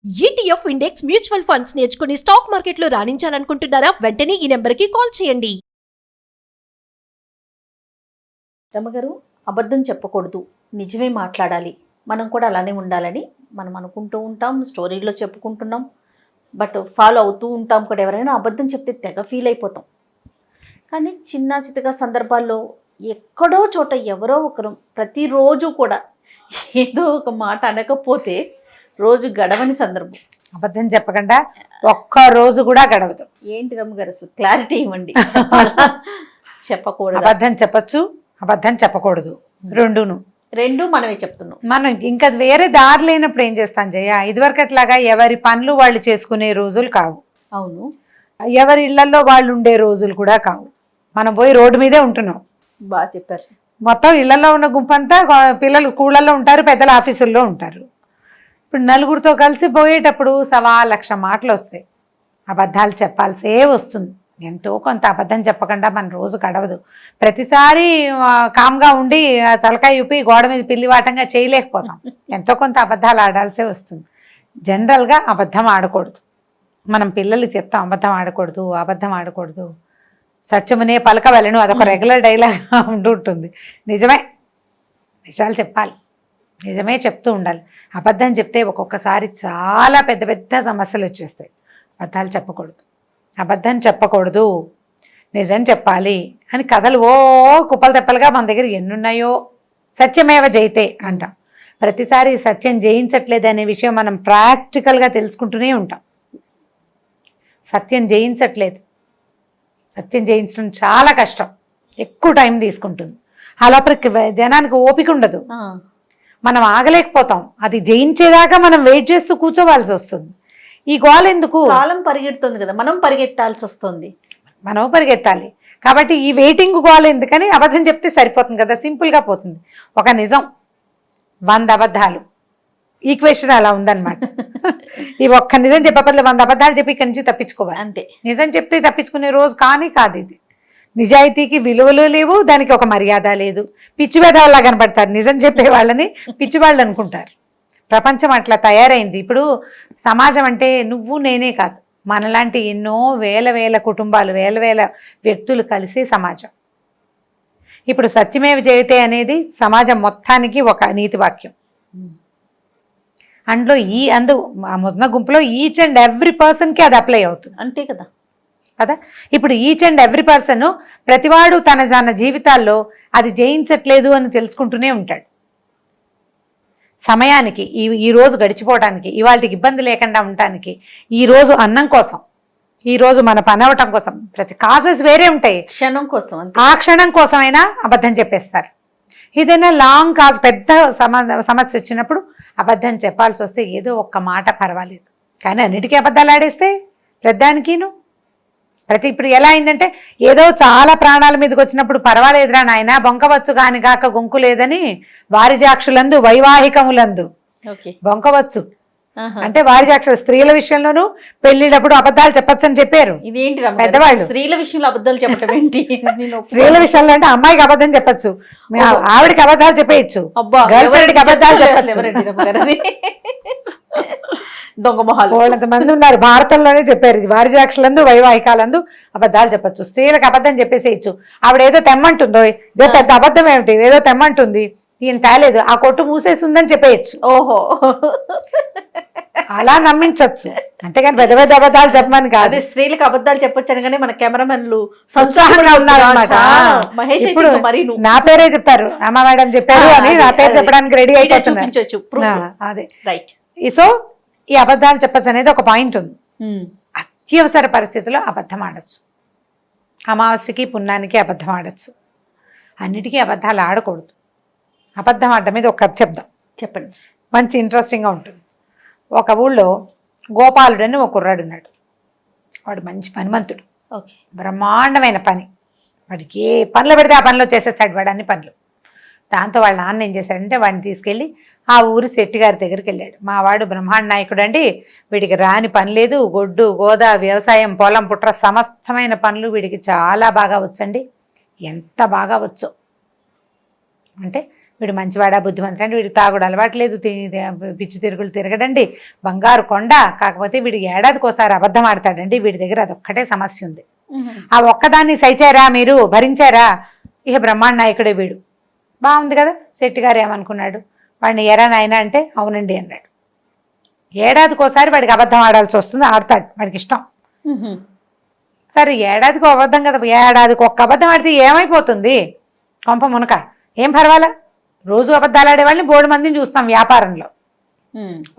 ETF index mutual funds నేర్చుకుని stock మార్కెట్లో రాణించాలనుకుంటున్నారా? వెంటనే ఈ నెంబర్కి కాల్ చేయండి. రమ్మగారు, అబద్ధం చెప్పకూడదు, నిజమే మాట్లాడాలి, మనం కూడా అలానే ఉండాలని మనం అనుకుంటూ ఉంటాం, స్టోరీలో చెప్పుకుంటున్నాం, బట్ ఫాలో అవుతూ ఉంటాం కూడా. ఎవరైనా అబద్ధం చెప్తే తెగ ఫీల్ అయిపోతాం. కానీ చిన్న చితక సందర్భాల్లో ఎక్కడో చోట ఎవరో ఒకరు ప్రతిరోజు కూడా ఏదో ఒక మాట అనకపోతే రోజు గడవని సందర్భం. అబద్ధం చెప్పకుండా ఒక్క రోజు కూడా గడవదు. ఏంటి రమ్మగారు, అసలు క్లారిటీ ఇవ్వండి. చెప్పకూడదు, అబద్ధం చెప్పచ్చు, అబద్ధం చెప్పకూడదు, రెండు మనమే చెప్తున్నాం. మనం ఇంకా వేరే దారి లేనప్పుడు ఏం చేస్తాం జయ? ఇదివరకట్లాగా ఎవరి పనులు వాళ్ళు చేసుకునే రోజులు కావు. అవును, ఎవరి ఇళ్లలో వాళ్ళు ఉండే రోజులు కూడా కావు. మనం పోయి రోడ్డు మీదే ఉంటున్నాం. బాగా చెప్పారు. మొత్తం ఇళ్లలో ఉన్న గుంపంతా పిల్లలు స్కూళ్ళల్లో ఉంటారు, పెద్దల ఆఫీసుల్లో ఉంటారు. ఇప్పుడు నలుగురితో కలిసి పోయేటప్పుడు 1,00,000 మాటలు వస్తాయి. అబద్ధాలు చెప్పాల్సే వస్తుంది. ఎంతో కొంత అబద్ధం చెప్పకుండా మన రోజు గడవదు. ప్రతిసారి కామ్గా ఉండి తలకాయ ఊపి గోడ మీద పిల్లివాటంగా చేయలేకపోతాం. ఎంతో కొంత అబద్ధాలు ఆడాల్సే వస్తుంది. జనరల్గా అబద్ధం ఆడకూడదు. మనం పిల్లలకి చెప్తాం అబద్ధం ఆడకూడదు, అబద్ధం ఆడకూడదు, సత్యమునే పలకవలెను, అదొక రెగ్యులర్ డైలాగ్ ఉంటుంది. నిజమే, నిజాలు చెప్పాలి, నిజమే చెప్తూ ఉండాలి. అబద్ధం చెప్తే ఒక్కొక్కసారి చాలా పెద్ద పెద్ద సమస్యలు వచ్చేస్తాయి. అబద్ధాలు చెప్పకూడదు, అబద్ధం చెప్పకూడదు, నిజం చెప్పాలి అని కథలు కుప్పలు తెప్పలుగా మన దగ్గర ఎన్నున్నాయో. సత్యమేవ జయితే అంటాం. ప్రతిసారి సత్యం జయించట్లేదు అనే విషయం మనం ప్రాక్టికల్గా తెలుసుకుంటూనే ఉంటాం. సత్యం జయించట్లేదు, సత్యం జయించడం చాలా కష్టం, ఎక్కువ టైం తీసుకుంటుంది. ఆ లోపల జనానికి ఓపిక ఉండదు, మనం ఆగలేకపోతాం. అది జయించేదాకా మనం వెయిట్ చేస్తూ కూర్చోవాల్సి వస్తుంది. ఈ గోల ఎందుకు? కాలం పరిగెడుతుంది కదా, మనం పరిగెత్తాల్సి వస్తుంది. మనం పరిగెత్తాలి కాబట్టి ఈ వెయిటింగ్ గోల ఎందుకని అబద్ధం చెప్తే సరిపోతుంది కదా, సింపుల్గా పోతుంది. ఒక నిజం 100 అబద్ధాలు, ఈక్వేషన్ అలా ఉందన్నమాట. ఈ ఒక్క నిజం చెప్పబద్దు 100 అబద్ధాలు చెప్పి ఇక్కడి నుంచి తప్పించుకోవాలి అంతే. నిజం చెప్తే తప్పించుకునే రోజు కాదు ఇది. నిజాయితీకి విలువలు లేవు, దానికి ఒక మర్యాద లేదు. పిచ్చి వేదాల్లా కనపడతారు. నిజం చెప్పే వాళ్ళని పిచ్చివాళ్ళు అనుకుంటారు. ప్రపంచం అట్లా తయారైంది. ఇప్పుడు సమాజం అంటే నువ్వు నేనే కాదు, మనలాంటి ఎన్నో వేల కుటుంబాలు, వేల వ్యక్తులు కలిసే సమాజం. ఇప్పుడు సత్యమేవ జయతే అనేది సమాజం మొత్తానికి ఒక నీతి వాక్యం. అందులో ఆ మొన్న గుంపులో ఈచ్ అండ్ ఎవ్రీ పర్సన్కి అది అప్లై అవుతుంది. అంతే కదా. ఇప్పుడు ఈచ్ అండ్ ఎవ్రీ పర్సన్ ప్రతివాడు తన జీవితాల్లో అది జయించట్లేదు అని తెలుసుకుంటూనే ఉంటాడు. సమయానికి ఈ రోజు గడిచిపోవడానికి, ఇవాళకి ఇబ్బంది లేకుండా ఉండటానికి, ఈ రోజు అన్నం కోసం, ఈ రోజు మన పని అవటం కోసం, ప్రతి కాజెస్ వేరే ఉంటాయి. క్షణం కోసం, ఆ క్షణం కోసమైనా అబద్ధం చెప్పేస్తారు. ఏదైనా లాంగ్ కాజ్, పెద్ద సమస్య వచ్చినప్పుడు అబద్ధం చెప్పాల్సి వస్తే ఏదో ఒక్క మాట పర్వాలేదు, కానీ అన్నిటికీ అబద్ధాలు ఆడేస్తే ప్రతిదానికిను ఇప్పుడు ఎలా అయిందంటే, ఏదో చాలా ప్రాణాల మీదకి వచ్చినప్పుడు పర్వాలేదురా నాయన బొంకవచ్చు కాని కాక గొంకు లేదని వారిజాక్షులందు వైవాహికములందు బొంకవచ్చు అంటే వారిజాక్షులు స్త్రీల విషయంలోనూ పెళ్లిటప్పుడు అబద్ధాలు చెప్పచ్చు అని చెప్పారు. ఇదేంటి పెద్దవాళ్ళు స్త్రీల విషయంలో అబద్ధాలు చెప్పడం ఏంటి? స్త్రీల విషయంలో అంటే అమ్మాయికి అబద్ధం చెప్పచ్చు, ఆవిడికి అబద్ధాలు చెప్పేయచ్చు, గర్ల్ ఫ్రెండ్కి అబద్ధాలు చెప్పచ్చు. దొంగ మొహాలు మంది ఉన్నారు. భారతంలోనే చెప్పారు, ఇది వారిజాక్షులందు వైవాహికాలందు అబద్ధాలు చెప్పచ్చు. స్త్రీలకు అబద్ధం చెప్పేసేయచ్చు. ఆవిడ ఏదో తెమ్మంటుందో, ఇదో పెద్ద అబద్ధం ఏమిటి, ఏదో తెమ్మంటుంది, ఈయన తేలేదు, ఆ కొట్టు మూసేస్తుందని చెప్పేయచ్చు. ఓహో, అలా నమ్మించవచ్చు. అంతేగాని పెద్ద పెద్ద అబద్ధాలు చెప్పమని కాదు. అదే స్త్రీలకు అబద్ధాలు చెప్పొచ్చాను కానీ మన కెమెరామెన్లు సంతోషంగా ఉన్నారన్నమాట. ఇప్పుడు నా పేరే చెప్పారు, అమ్మ మేడం చెప్పారు అని నా పేరు చెప్పడానికి రెడీ అయిపోతున్నారు. అదే రైట్. సో ఈ అబద్ధాలు చెప్పచ్చు అనేది ఒక పాయింట్ ఉంది. అత్యవసర పరిస్థితుల్లో అబద్ధం ఆడచ్చు. అమావాస్యకి పుణ్యానికి అబద్ధం ఆడచ్చు. అన్నిటికీ అబద్ధాలు ఆడకూడదు. అబద్ధం ఆడడం మీద ఒక కథ చెప్దాం. చెప్పండి, మంచి ఇంట్రెస్టింగ్గా ఉంటుంది. ఒక ఊళ్ళో గోపాలుడు అని ఒక కుర్రాడు ఉన్నాడు. వాడు మంచి పనిమంతుడు, బ్రహ్మాండమైన పని. వాడికి ఏ పనులు పెడితే ఆ పనిలో చేసేస్తాడు వాడు, అన్ని పనులు. దాంతో వాళ్ళ నాన్న ఏం చేశాడంటే వాడిని తీసుకెళ్ళి ఆ ఊరి శెట్టి గారి దగ్గరికి వెళ్ళాడు. మా వాడు బ్రహ్మాండ నాయకుడు అండి, వీడికి రాని పని లేదు, గొడ్డు గోదా వ్యవసాయం పొలం పుట్ర సమస్తమైన పనులు వీడికి చాలా బాగా వచ్చండి. ఎంత బాగా వచ్చో అంటే వీడు మంచివాడా బుద్ధిమంతుడు అంటే వీడికి తాగుడు అలవాట్లేదు, పిచ్చి తిరుగులు తిరగడండి, బంగారు కొండ. కాకపోతే వీడు ఏడాదికి ఒకసారి అబద్ధం ఆడతాడండి, వీడి దగ్గర అదొక్కటే సమస్య ఉంది. ఆ ఒక్కదాన్ని సైచారా మీరు, భరించారా? ఇక బ్రహ్మాండ నాయకుడే వీడు. బాగుంది కదా. శెట్టి గారు ఏమనుకున్నాడు, వాడిని ఎరా నాయన అంటే అవునండి అన్నాడు. ఏడాదికి ఒకసారి వాడికి అబద్ధం ఆడాల్సి వస్తుంది, ఆడతాడు, వాడికి ఇష్టం. సరే ఏడాదికి అబద్ధం కదా, ఏడాదికి ఒక్క అబద్ధం ఆడితే ఏమైపోతుంది కొంప మునక, ఏం పర్వాలా. రోజు అబద్ధాలు ఆడే వాళ్ళని బోర్డు మందిని చూస్తాం వ్యాపారంలో,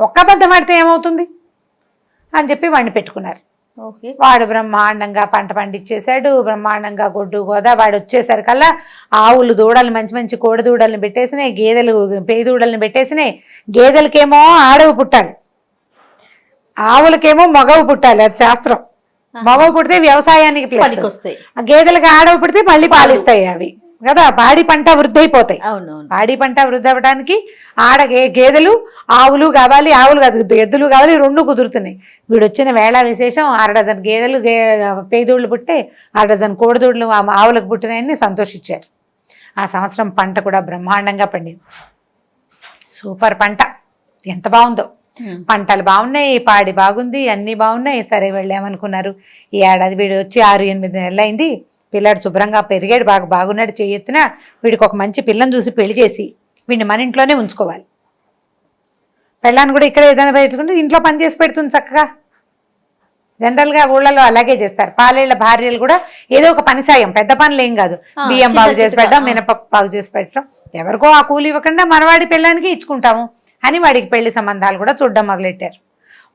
ఒక్క అబద్ధం ఆడితే ఏమవుతుంది అని చెప్పి వాడిని పెట్టుకున్నారు. వాడు బ్రహ్మాండంగా పంట పండించేశాడు, బ్రహ్మాండంగా గొడ్డు గోదా. వాడు వచ్చేసరికల్లా ఆవులు దూడలు మంచి మంచి కోడి దూడల్ని పెట్టేసినాయి, గేదెలు పేయి దూడల్ని పెట్టేసినాయి. గేదెలకేమో ఆడవు పుట్టాలి, ఆవులకేమో మగవు పుట్టాలి, అది శాస్త్రం. మగవు పుడితే వ్యవసాయానికి ప్లస్ వస్తాయి, గేదెలకి ఆడవు పుడితే మళ్ళీ పాలిస్తాయి అవి కదా. పాడి పంట వృద్ధి అయిపోతాయి. పాడి పంట వృద్ధి అవ్వడానికి గేదెలు ఆవులు కావాలి, ఆవులు కాదు ఎద్దులు కావాలి, రెండు కుదురుతున్నాయి. వీడు వచ్చిన వేళ విశేషం 6 డజన్ గేదెలు పేదోళ్ళు పుట్టే, 6 డజన్ కోడిదూడలు ఆవులకు పుట్టినాయని సంతోషించారు. ఆ సంవత్సరం పంట కూడా బ్రహ్మాండంగా పండింది, సూపర్ పంట, ఎంత బాగుందో. పంటలు బాగున్నాయి, పాడి బాగుంది, అన్నీ బాగున్నాయి. సరే వెళ్ళామనుకున్నారు. ఈ ఏడాది వీడు వచ్చి 6-8 నెలలు అయింది. పిల్లాడు శుభ్రంగా పెరిగాడు, బాగున్నాడు, చేయెత్తున. వీడికి ఒక మంచి పిల్లని చూసి పెళ్లి చేసి వీడిని మన ఇంట్లోనే ఉంచుకోవాలి. పెళ్ళాన్ని కూడా ఇక్కడ ఏదైనా పెట్టుకుంటే ఇంట్లో పని చేసి పెడుతుంది చక్కగా. జనరల్గా ఊళ్ళలో అలాగే చేస్తారు. పాలేళ్ల భార్యలు కూడా ఏదో ఒక పని సాయం, పెద్ద పనులు ఏం కాదు, బియ్యం బాగు చేసి పెట్టడం, మినపప్పు బాగు చేసి పెట్టడం, ఎవరికో ఆ కూలి ఇవ్వకుండా మనవాడి పెళ్ళానికి ఇచ్చుకుంటాము అని వాడికి పెళ్లి సంబంధాలు కూడా చూడడం మొదలెట్టారు.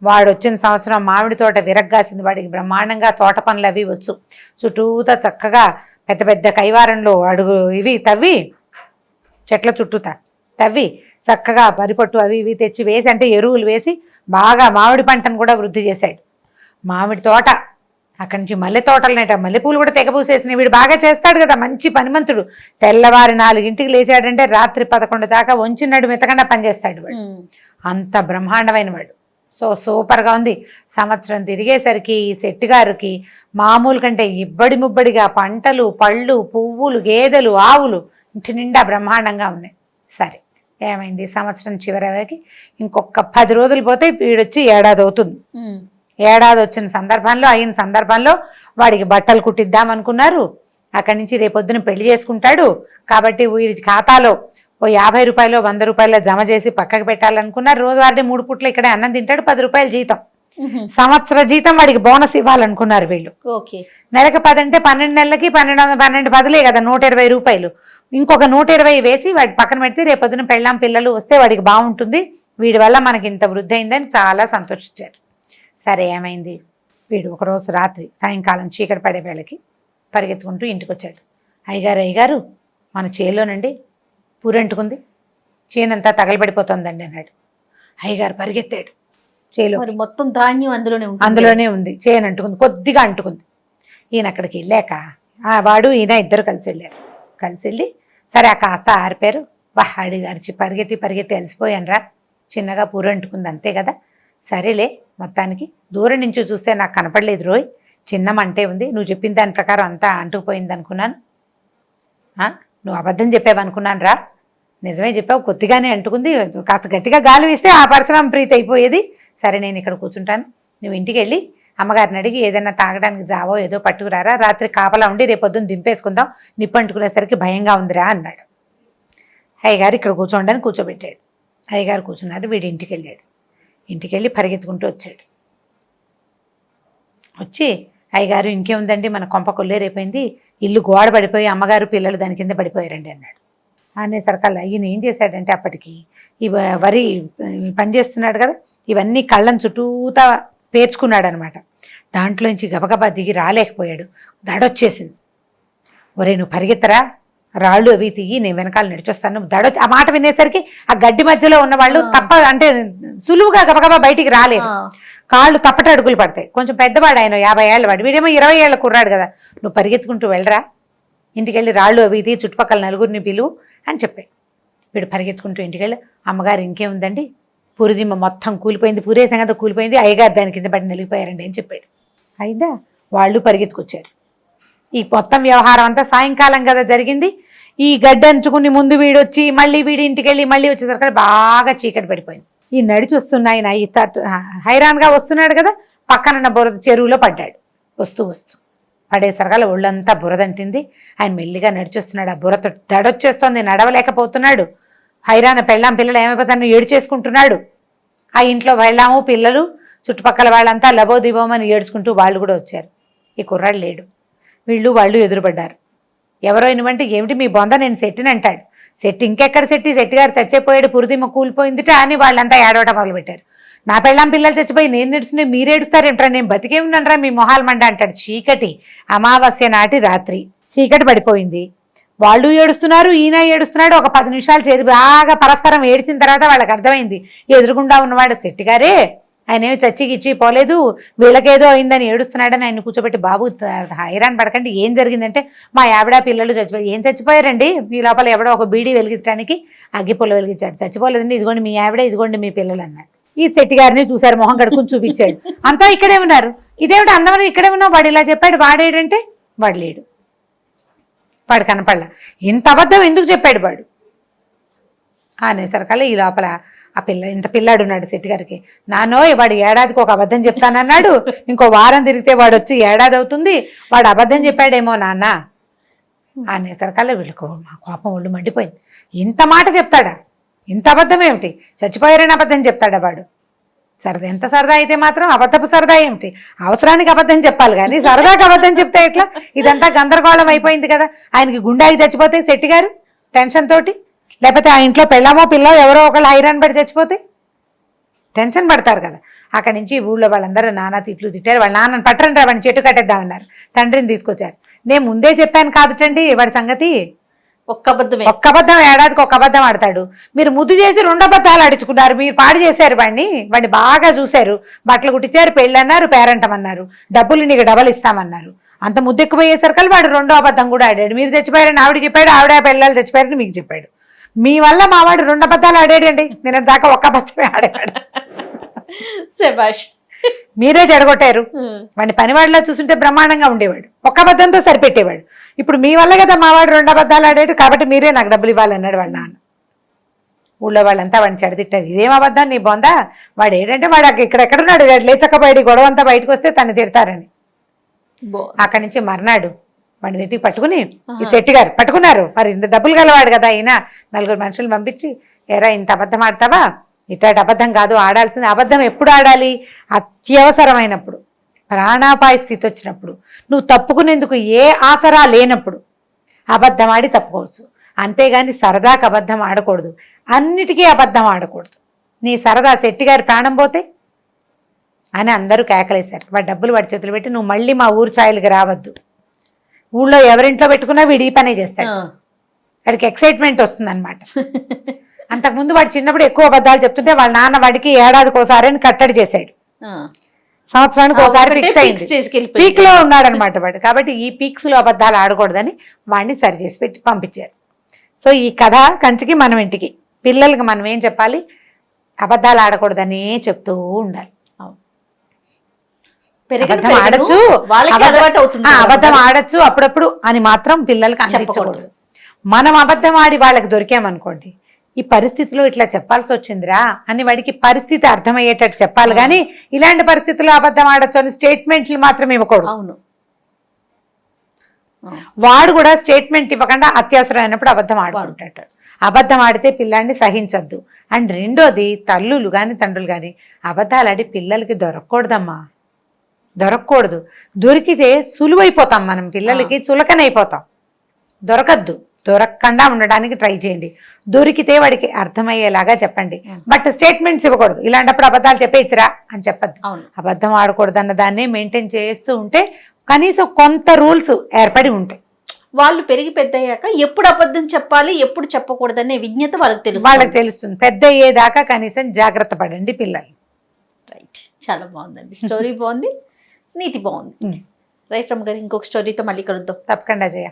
వాడు వచ్చిన సంవత్సరం మామిడి తోట విరగ్గాసింది. వాడికి బ్రహ్మాండంగా తోట పనులు అవి వచ్చు. చుట్టూతా చక్కగా పెద్ద పెద్ద కైవారంలో అడుగు ఇవి తవ్వి, చెట్ల చుట్టూతా తవ్వి చక్కగా వరిపట్టు అవి ఇవి తెచ్చి వేసి, అంటే ఎరువులు వేసి బాగా మామిడి పంటను కూడా వృద్ధి చేశాడు. మామిడి తోట, అక్కడి నుంచి మల్లె తోటలనేట, మల్లెపూలు కూడా తెగపూసేసినాయి. వీడు బాగా చేస్తాడు కదా, మంచి పనిమంతుడు. తెల్లవారి 4 లేచాడంటే రాత్రి 11 దాకా వంచినడు మెత్తకుండా పనిచేస్తాడు వాడు, అంత బ్రహ్మాండమైన వాడు. సూపర్గా ఉంది. సంవత్సరం తిరిగేసరికి ఈ శెట్టి గారికి మామూలు కంటే ఇబ్బడి ముబ్బడిగా పంటలు, పళ్ళు, పువ్వులు, గేదెలు, ఆవులు ఇంటి నిండా బ్రహ్మాండంగా ఉన్నాయి. సరే ఏమైంది, సంవత్సరం చివరికి ఇంకొక 10 రోజులు పోతే వీడొచ్చి ఏడాది అవుతుంది. ఏడాది వచ్చిన సందర్భంలో వాడికి బట్టలు కుట్టిద్దాం అనుకున్నారు. అక్కడి నుంచి రేపొద్దున పెళ్లి చేసుకుంటాడు కాబట్టి వీడి ఖాతాలో ఓ 50 రూపాయలు 100 రూపాయలు జమ చేసి పక్కకు పెట్టాలనుకున్నారు. రోజువారీ 3 పూట్ల ఇక్కడే అన్నం తింటాడు, 10 రూపాయలు జీతం, సంవత్సర జీతం వాడికి బోనస్ ఇవ్వాలనుకున్నారు వీళ్ళు. నెలకు 10 అంటే 12 నెలలకి 12 10లే కదా, 120 రూపాయలు. ఇంకొక 120 వేసి వాడి పక్కన పెడితే రేపొద్దున పెళ్ళాం పిల్లలు వస్తే వాడికి బాగుంటుంది, వీడి వల్ల మనకి ఇంత వృద్ధి అయిందని చాలా సంతోషించారు. సరే ఏమైంది, వీడు ఒకరోజు రాత్రి సాయంకాలం చీకటి పడే వేళకి పరిగెత్తుకుంటూ ఇంటికి వచ్చాడు. అయ్యగారు మన చేలోనండి పూరంటుకుంది, చేనంతా తగలబడిపోతుందండి అన్నాడు. అయ్యగారు పరిగెత్తాడు. చేలో మొత్తం ధాన్యం అందులోనే ఉంది, చేను అంటుకుంది, కొద్దిగా అంటుకుంది. ఈయన అక్కడికి వెళ్ళాక వాడు ఈయన ఇద్దరు కలిసి వెళ్ళారు. కలిసి వెళ్ళి సరే ఆ కాస్త ఆరిపారు. అడిచి పరిగెత్తి అలసిపోయాను రా, చిన్నగా పూరంటుకుంది అంతే కదా, సరేలే మొత్తానికి దూరం నుంచి చూస్తే నాకు కనపడలేదు రోయ్, చిన్న మంటే ఉంది, నువ్వు చెప్పిన దాని ప్రకారం అంతా అంటుకుపోయింది అనుకున్నాను. నువ్వు అబద్ధం చెప్పావనుకున్నాను రా, నిజమే చెప్పావు, కొద్దిగానే అంటుకుంది, కాస్త గట్టిగా గాలి వేస్తే ఆ పరశురామ ప్రీతి అయిపోయేది. సరే నేను ఇక్కడ కూర్చుంటాను, నువ్వు ఇంటికి వెళ్ళి అమ్మగారిని అడిగి ఏదైనా తాగడానికి జావో ఏదో పట్టుకురారా, రాత్రి కాపలా ఉండి రేపొద్దున దింపేసుకుందాం, నిప్పు అంటుకునేసరికి భయంగా ఉందిరా అన్నాడు. అయ్యగారు ఇక్కడ కూర్చోండి అని కూర్చోబెట్టాడు. అయ్యగారు కూర్చున్నారు. వీడి ఇంటికి వెళ్ళాడు. ఇంటికి వెళ్ళి పరిగెత్తుకుంటూ వచ్చాడు. వచ్చి అయ్యగారు ఇంకేముందండి, మన కొంప కొల్లేరైపోయింది, ఇల్లు గోడ పడిపోయి అమ్మగారు పిల్లలు దాని కింద పడిపోయారండి అన్నాడు. అనేసరికల్లా ఈయన ఏం చేశాడంటే అప్పటికి ఈ వరి పనిచేస్తున్నాడు కదా, ఇవన్నీ కళ్ళని చుట్టూతా పేర్చుకున్నాడు అనమాట. దాంట్లోంచి గబగబా దిగి రాలేకపోయాడు, దడొచ్చేసింది. ఒరే నువ్వు పరిగెత్తరా, రాళ్ళు అవి తీగి నేను వెనకాల నడిచొస్తాను, ఆ మాట వినేసరికి ఆ గడ్డి మధ్యలో ఉన్న వాళ్ళు అంటే సులువుగా గబగబా బయటికి రాలేదు, కాళ్ళు తప్పట అడుగులు పడతాయి. కొంచెం పెద్దవాడు ఆయన, 50 ఏళ్ళ వాడు, వీడేమో 20 ఏళ్ళ కుర్రాడు కదా, నువ్వు పరిగెత్తుకుంటూ వెళ్ళరా, ఇంటికెళ్ళి రాళ్ళు అవి తీ, చుట్టుపక్కల నలుగురిని పిలువు అని చెప్పాడు. వీడు పరిగెత్తుకుంటూ ఇంటికెళ్ళి అమ్మగారు ఇంకేముందండి, పురిదిమ్మ మొత్తం కూలిపోయింది, పూరే సంగతి కూలిపోయింది, అయ్యగారు దాని కింద పడి నలిగిపోయారండి అని చెప్పాడు. అయిదా వాళ్ళు పరిగెత్తుకొచ్చారు. ఈ మొత్తం వ్యవహారం అంతా సాయంకాలం కదా జరిగింది. ఈ గడ్డ అంచుకుని ముందు వీడొచ్చి మళ్ళీ వీడి ఇంటికి వెళ్ళి మళ్ళీ వచ్చేసరికి బాగా చీకటి పడిపోయింది. ఈ నడిచి వస్తున్న ఆయన హైరాన్గా వస్తున్నాడు కదా, పక్కన బురద చెరువులో పడ్డాడు. వస్తూ పడేసరికల్లా ఒళ్ళంతా బురదంటింది. ఆయన మెల్లిగా నడిచొస్తున్నాడు. ఆ బురద దడొచ్చేస్తోంది, నడవలేకపోతున్నాడు. హైరాణ పెళ్ళాం పిల్లలు ఏమైపోతాను ఏడు చేసుకుంటున్నాడు. ఆ ఇంట్లో వెళ్ళాము పిల్లలు చుట్టుపక్కల వాళ్ళంతా లబోదిబోమని ఏడ్చుకుంటూ వాళ్ళు కూడా వచ్చారు. ఈ కుర్రాడు లేడు. వాళ్ళు ఎదురుపడ్డారు. ఎవరో ఇనువంటే ఏమిటి మీ బొంద నేను సెట్టిని అంటాడు. సెట్ ఇంకెక్కడ సెట్టి గారు చచ్చిపోయాడు, పురిదిమ్మ కూలిపోయిందిట అని వాళ్ళంతా ఏడవటం మొదలుపెట్టారు. నా పెళ్ళాం పిల్లలు చచ్చిపోయి నేను నేడుస్తున్నాయి మీరు ఏడుస్తారేంట్రా, నేను బతికే ఉన్నానరా మీ మొహాలు మండ అంటాడు. చీకటి అమావాస్య నాటి రాత్రి చీకటి పడిపోయింది. వాళ్ళు ఏడుస్తున్నారు, ఈయన ఏడుస్తున్నాడు. ఒక 10 నిమిషాలు చేరి బాగా పరస్పరం ఏడ్చిన తర్వాత వాళ్ళకి అర్థమైంది ఎదురుగుండా ఉన్నవాడు శెట్టి గారే, ఆయన ఏమి చచ్చిగిచ్చి పోలేదు, వీళ్ళకేదో అయిందని ఏడుస్తున్నాడని ఆయన కూర్చోబెట్టి, బాబు హైరాన్ పడకండి, ఏం జరిగిందంటే మా ఆవిడ పిల్లలు చచ్చిపోయి. ఏం చచ్చిపోయారండి? మీ లోపల ఎవడో ఒక బీడీ వెలిగించడానికి అగ్గిపుల్ల వెలిగించాడు. చచ్చిపోలేదండి, ఇదిగోండి మీ ఆవిడ, ఇదిగోండి మీ పిల్లలు అన్నాడు. ఈ శెట్టి గారిని చూశారు, మొహం కడుక్కుని చూపించాడు. అంతా ఇక్కడే ఉన్నారు. ఇదేమిటి అందరం ఇక్కడే ఉన్నావు, వాడు ఇలా చెప్పాడు, వాడేడంటే వాడు లేడు, వాడు కనపడలా. ఇంత అబద్ధం ఎందుకు చెప్పాడు వాడు అనేసరికల్లా ఈ లోపల ఇంత పిల్లాడు ఉన్నాడు శెట్టి గారికి. నానోయ్ వాడు ఏడాదికి ఒక అబద్ధం చెప్తానన్నాడు, ఇంకో వారం తిరిగితే వాడు వచ్చి ఏడాది అవుతుంది, వాడు అబద్ధం చెప్పాడేమో నాన్న అనేసరికల్లా వీళ్ళకు మా కోపం ఒళ్ళు మండిపోయింది. ఇంత మాట చెప్తాడా, ఇంత అబద్ధం ఏమిటి, చచ్చిపోయారని అబద్ధం చెప్తాడా వాడు? సరదా ఎంత సరదా అయితే మాత్రం అబద్ధపు సరదా ఏమిటి? అవసరానికి అబద్ధం చెప్పాలి కానీ సరదాకి అబద్ధం చెప్తే ఎట్లా? ఇదంతా గందరగోళం అయిపోయింది కదా. ఆయనకి గుండాకి చచ్చిపోతే శెట్టి గారు టెన్షన్ తోటి, లేకపోతే ఆ ఇంట్లో పెళ్ళామో పిల్ల ఎవరో ఒకళ్ళు హైరాన్ పడి చచ్చిపోతే టెన్షన్ పడతారు కదా. అక్కడి నుంచి ఊళ్ళో వాళ్ళందరూ నానా తిట్లు తిట్టారు. వాళ్ళ నాన్నని పట్టరండి రా, వాడిని చెట్టు కట్టేద్దామన్నారు. తండ్రిని తీసుకొచ్చారు. నేను ముందే చెప్పాను కాదుటండి వాడి సంగతి, ఒక్క అబద్ధం ఏడాదికి ఒక అబద్ధం ఆడతాడు. మీరు ముద్దు చేసి 2 అబద్ధాలు ఆడించుకున్నారు, మీరు పాడు చేశారు వాడిని బాగా చూశారు, బట్టలు కుట్టించారు, పెళ్ళి అన్నారు, పేరంటం అన్నారు, డబ్బులు నీకు డబల్ ఇస్తామన్నారు. అంత ముద్దు ఎక్కువయ్యేసరికి వాడు 2వ అబద్ధం కూడా ఆడాడు. మీరు చచ్చిపోయారని ఆవిడ చెప్పాడు, ఆవిడ పిల్లలు చచ్చిపోయారని మీకు చెప్పాడు. మీ వల్ల మా వాడు 2 అబద్ధాలు ఆడాడండి, నేను దాకా ఒక్క అబద్ధమే ఆడేవాడు. శభాష్, మీరే చెడగొట్టారు. వాడిని పనివాడిలా చూస్తుంటే బ్రహ్మాండంగా ఉండేవాడు, ఒక్క అబద్ధంతో సరిపెట్టేవాడు. ఇప్పుడు మీ వల్ల కదా మా వాడు 2 అబద్ధాలు ఆడాడు, కాబట్టి మీరే నాకు డబ్బులు ఇవ్వాలన్నాడు వాళ్ళ నాన్న. ఊళ్ళో వాళ్ళంతా వాడిని చెడతిట్టారు. ఇదేం అబద్ధం నీ బొందా, వాడు ఏంటంటే వాడు ఇక్కడెక్కడున్నాడు, లేచక్క బయట గొడవ అంతా బయటకు వస్తే తను తిడతారని. అక్కడి నుంచి మర్నాడు వాడిని వెతికి పట్టుకుని ఈ శెట్టి గారు పట్టుకున్నారు. మరి ఇంత డబ్బులు గలవాడు కదా అయినా 4 మనుషులు పంపించి, ఎరా ఇంత అబద్ధం ఆడతావా, ఇట్లాంటి అబద్ధం కాదు ఆడాల్సింది. అబద్ధం ఎప్పుడు ఆడాలి? అత్యవసరమైనప్పుడు, ప్రాణాపాయ స్థితి వచ్చినప్పుడు, నువ్వు తప్పుకునేందుకు ఏ ఆసరా లేనప్పుడు అబద్ధం ఆడి తప్పుకోవచ్చు. అంతేగాని సరదాకి అబద్ధం ఆడకూడదు, అన్నిటికీ అబద్ధం ఆడకూడదు. నీ సరదా శెట్టి గారి ప్రాణం పోతే అని అందరూ కేకలేశారు. వాడి డబ్బులు వాడి చేతులు పెట్టి, నువ్వు మళ్ళీ మా ఊరు ఛాయలకి రావద్దు, ఊళ్ళో ఎవరింట్లో పెట్టుకున్నా వీడి ఈ పనే చేస్తాడు, వాడికి ఎక్సైట్మెంట్ వస్తుంది అనమాట. అంతకుముందు వాడు చిన్నప్పుడు ఎక్కువ అబద్ధాలు చెప్తుంటే వాళ్ళ నాన్న వాడికి ఏడాదికి ఒకసారి అని కట్టడి చేశాడు, సంవత్సరానికి ఒకసారి ఫిక్స్ అయింది, పీక్ లో ఉన్నాడు అనమాట వాడు. కాబట్టి ఈ పీక్స్ లో అబద్ధాలు ఆడకూడదని వాడిని సరి చేసి పెట్టి పంపించారు. సో ఈ కథ కంచికి మనం ఇంటికి, పిల్లలకి మనం ఏం చెప్పాలి, అబద్ధాలు ఆడకూడదనే చెప్తూ ఉండాలి. అబద్ధం ఆడచ్చు అప్పుడప్పుడు అని మాత్రం పిల్లలకి అనిపించకూడదు. మనం అబద్ధం ఆడి వాళ్ళకి దొరికామనుకోండి, ఈ పరిస్థితిలో ఇట్లా చెప్పాల్సి వచ్చిందిరా అని వాడికి పరిస్థితి అర్థమయ్యేటట్టు చెప్పాలి కానీ ఇలాంటి పరిస్థితుల్లో అబద్ధం ఆడచ్చు అని స్టేట్మెంట్లు మాత్రం ఇవ్వకూడదు. అవును, వాడు కూడా స్టేట్మెంట్ ఇవ్వకుండా అత్యవసరమైనప్పుడు అబద్ధం ఆడుకుంటాడు. అబద్ధం ఆడితే పిల్లాన్ని సహించద్దు. అండ్ రెండోది, తల్లులు కానీ తండ్రులు కానీ అబద్ధాలు ఆడి పిల్లలకి దొరకకూడదమ్మా, దొరకకూడదు. దొరికితే సులువైపోతాం, మనం పిల్లలకి చులకనైపోతాం. దొరకద్దు, దొరకకుండా ఉండడానికి ట్రై చేయండి. దొరికితే వాడికి అర్థమయ్యేలాగా చెప్పండి, బట్ స్టేట్మెంట్స్ ఇవ్వకూడదు. ఇలాంటప్పుడు అబద్ధాలు చెప్పేచ్చిరా అని చెప్పద్దు. అబద్ధం ఆడకూడదు అన్న దాన్ని మెయింటైన్ చేస్తూ ఉంటే కనీసం కొంత రూల్స్ ఏర్పడి ఉంటాయి. వాళ్ళు పెరిగి పెద్ద అయ్యాక ఎప్పుడు అబద్ధం చెప్పాలి, ఎప్పుడు చెప్పకూడదనే విజ్ఞత వాళ్ళకి తెలుస్తుంది. పెద్ద అయ్యేదాకా కనీసం జాగ్రత్త పడండి పిల్లలు. రైట్, చాలా బాగుందండి, స్టోరీ బాగుంది, నీతి బాగుంది. రైట్ రమ్మ గారు, ఇంకొక స్టోరీతో మళ్ళీ కలుద్దాం. తప్పకుండా చేయ.